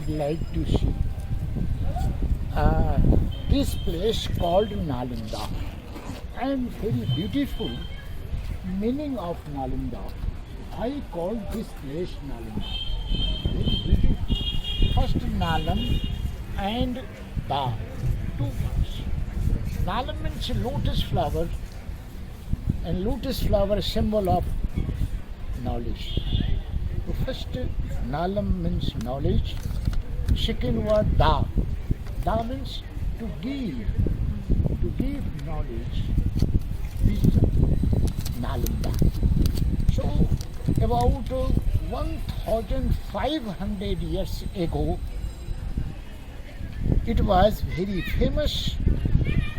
would like to see this place called Nalanda, and very beautiful meaning of Nalanda. I call this place Nalanda. Very beautiful. First Nalam and Da, two words. Nalam means lotus flower, and lotus flower symbol of knowledge. So first Nalam means knowledge. Second word Da. Da means to give knowledge. Wisdom. Nalanda. So about 1500 years ago, it was very famous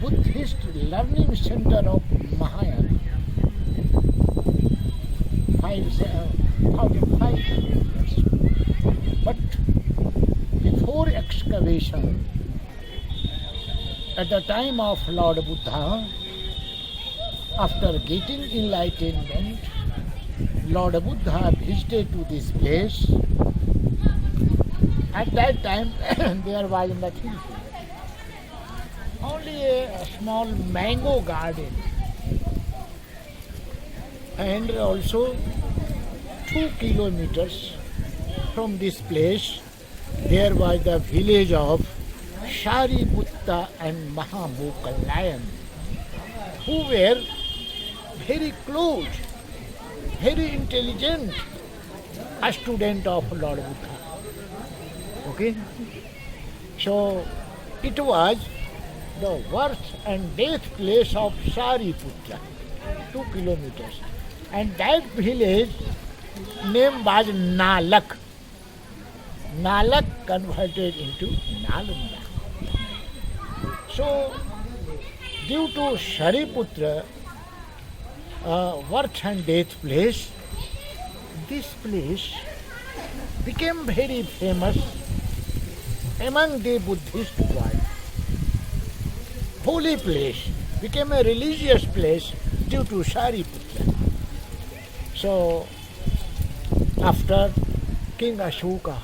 Buddhist learning center of Mahayana. 1500 years. But before excavation, at the time of Lord Buddha, after getting enlightenment, Lord Buddha visited to this place. At that time, there was nothing. Only a small mango garden. And also 2 kilometers from this place, there was the village of Sariputta and Mahamokkalayan, who were very close, very intelligent, a student of Lord Buddha. Okay? So it was the birth and death place of Sariputta, 2 kilometers. And that village name was Nalak. Nalak converted into Nalanda. So, due to Sariputra birth and death place, this place became very famous among the Buddhist world. Holy place became a religious place due to Sariputra. So, after King Ashoka,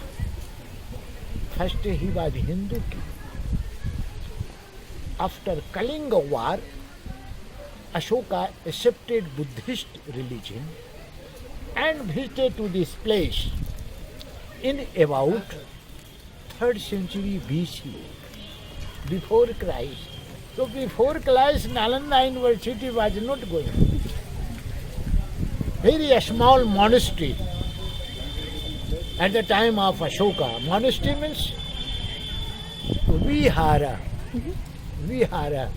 first he was Hindu king. After Kalinga war, Ashoka accepted Buddhist religion and visited to this place in about 3rd century BC, before Christ. So before Christ, Nalanda University was not going. Very small monastery at the time of Ashoka. Monastery means vihara. Vihara.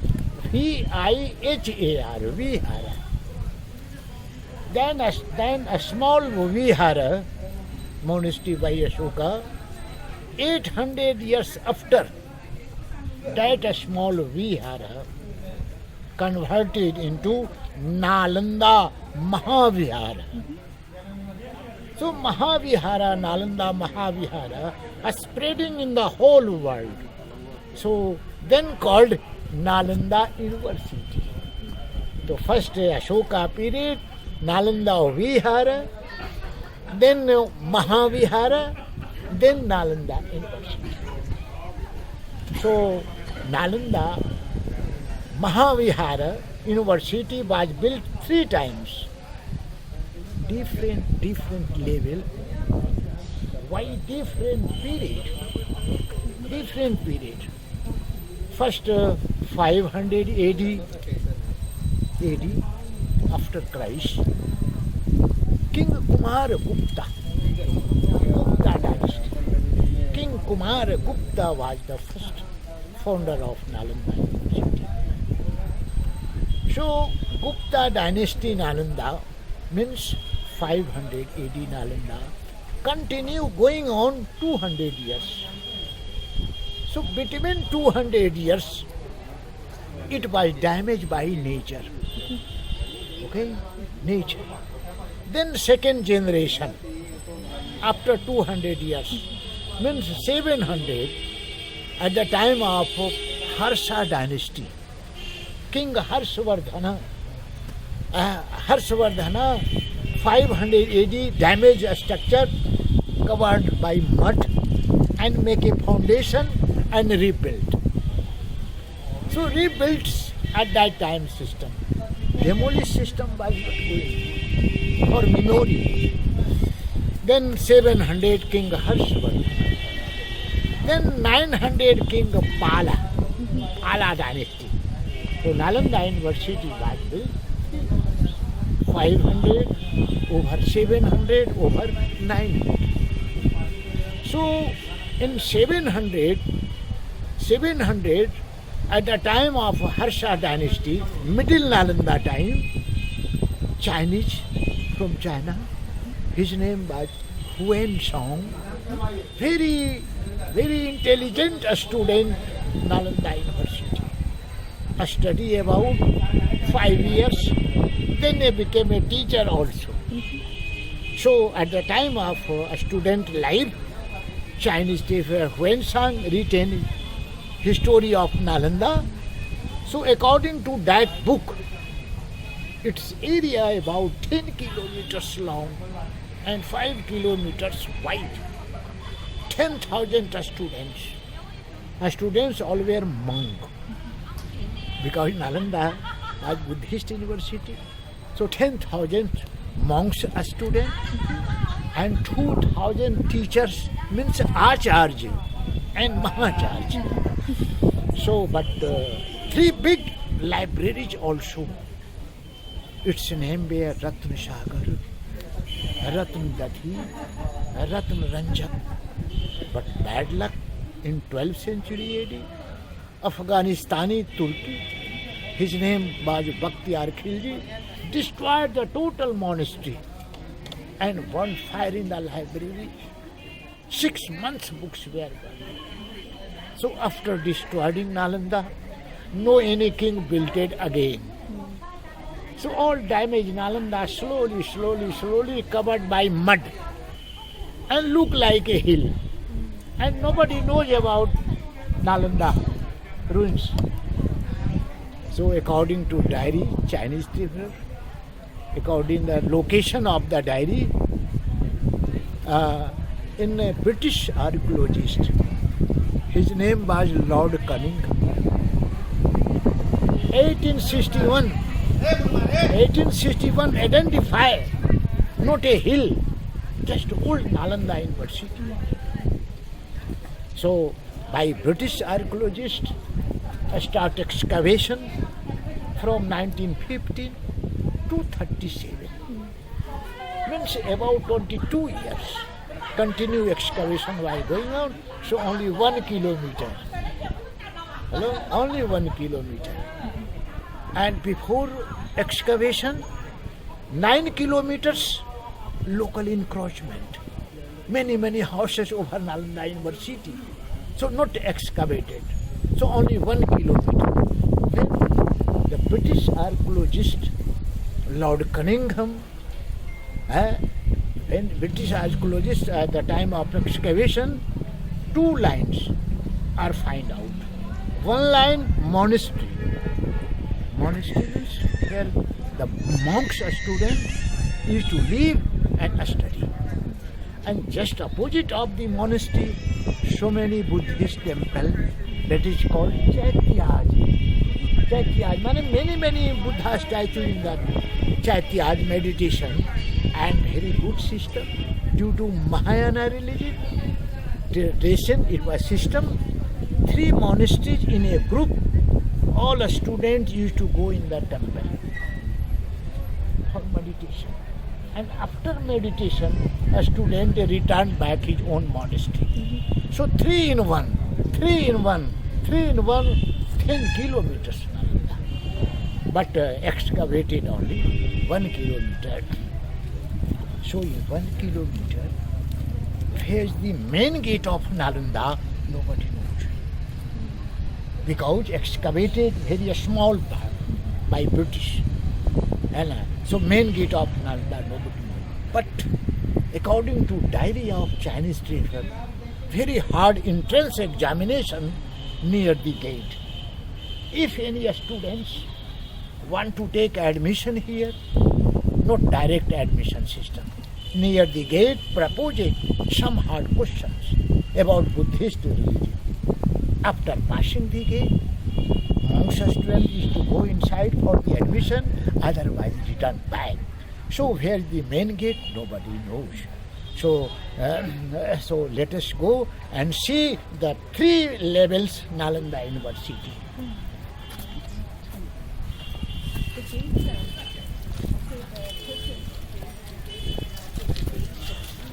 V-I-H-A-R. Vihara. Then a small vihara, monastery by Ashoka, 800 years after, that a small vihara converted into Nalanda Mahavihara. So Mahavihara, Nalanda Mahavihara are spreading in the whole world. So then called Nalanda University. So first Ashoka period, Nalanda Vihara, then Mahavihara, then Nalanda University. So Nalanda Mahavihara University was built 3 times. Different level. Why different period? Different period. First 500 AD, after Christ, King Kumara Gupta dynasty. King Kumara Gupta was the first founder of Nalanda University. So Gupta dynasty Nalanda means 500 AD Nalanda, continue going on 200 years. So between 200 years, it was damaged by nature. Okay? Nature. Then second generation, after 200 years, means 700, at the time of Harsha dynasty, King Harshavardhana, 500 AD, damaged a structure covered by mud and make a foundation and rebuild. So rebuilt at that time system. Demolish system was not going for memory. Then 700 King Harshvardhan. Then 900 King Pala dynasty. So Nalanda University was built 500 over 700 over 900. So in 700 at the time of Harsha dynasty, middle Nalanda time, Chinese from China, his name was Huan Song, very intelligent student, Nalanda University. A study about 5 years, then he became a teacher also. So at the time of student life, Chinese teacher Huan Song written history of Nalanda. So according to that book, its area about 10 kilometers long and 5 kilometers wide. 10,000 students. Students all were monk because Nalanda was Buddhist university. So 10,000 monks are students and 2,000 teachers means Acharya and Mahacharya. So, but 3 big libraries also. Its name were Ratna Sagar, Ratna Dathi, Ratna Ranjak. But bad luck, in 12th century AD, Afghanistani Turki, his name was Bakhtiyar Khilji, destroyed the total monastery and one fire in the library. 6 months books were burned. So after destroying Nalanda, no any king built it again. So all damaged Nalanda slowly covered by mud and look like a hill. And nobody knows about Nalanda ruins. So according to diary, Chinese paper, according to the location of the diary, in a British archaeologist, his name was Lord Cunningham. 1861 identify not a hill, just old Nalanda University. So by British archaeologists start excavation from 1915 to 37. Means about 22 years. Continue excavation while going on, so only 1 kilometer. Hello? Only 1 kilometer. And before excavation, 9 kilometers local encroachment. Many houses over Nalanda University. So not excavated. So only 1 kilometer. Then the British archaeologist Lord Cunningham, and British archaeologists at the time of excavation, 2 lines are found out. One line, monastery. Monastery is where the monks or students used to live and study. And just opposite of the monastery, so many Buddhist temples that is called Chaityaj. Chaityaj, many Buddha statues in that Chaityaj meditation, and very good system. Due to Mahayana religion, tradition, it was system. 3 monasteries in a group, all students used to go in the temple for meditation. And after meditation, a student returned back his own monastery. So 3 in 1, 10 kilometers. But excavated only 1 kilometer. So in 1 kilometer, where is the main gate of Nalanda? Nobody knows. Because excavated very small part by British. And so main gate of Nalanda, nobody knows. But according to diary of Chinese traveler, very hard entrance examination near the gate. If any students want to take admission here, not direct admission system. Near the gate, proposing some hard questions. about Buddhist religion. After passing the gate, monks' student is to go inside for the admission, otherwise return back. So where the main gate, nobody knows. So let us go and see the 3 levels Nalanda University. The gates are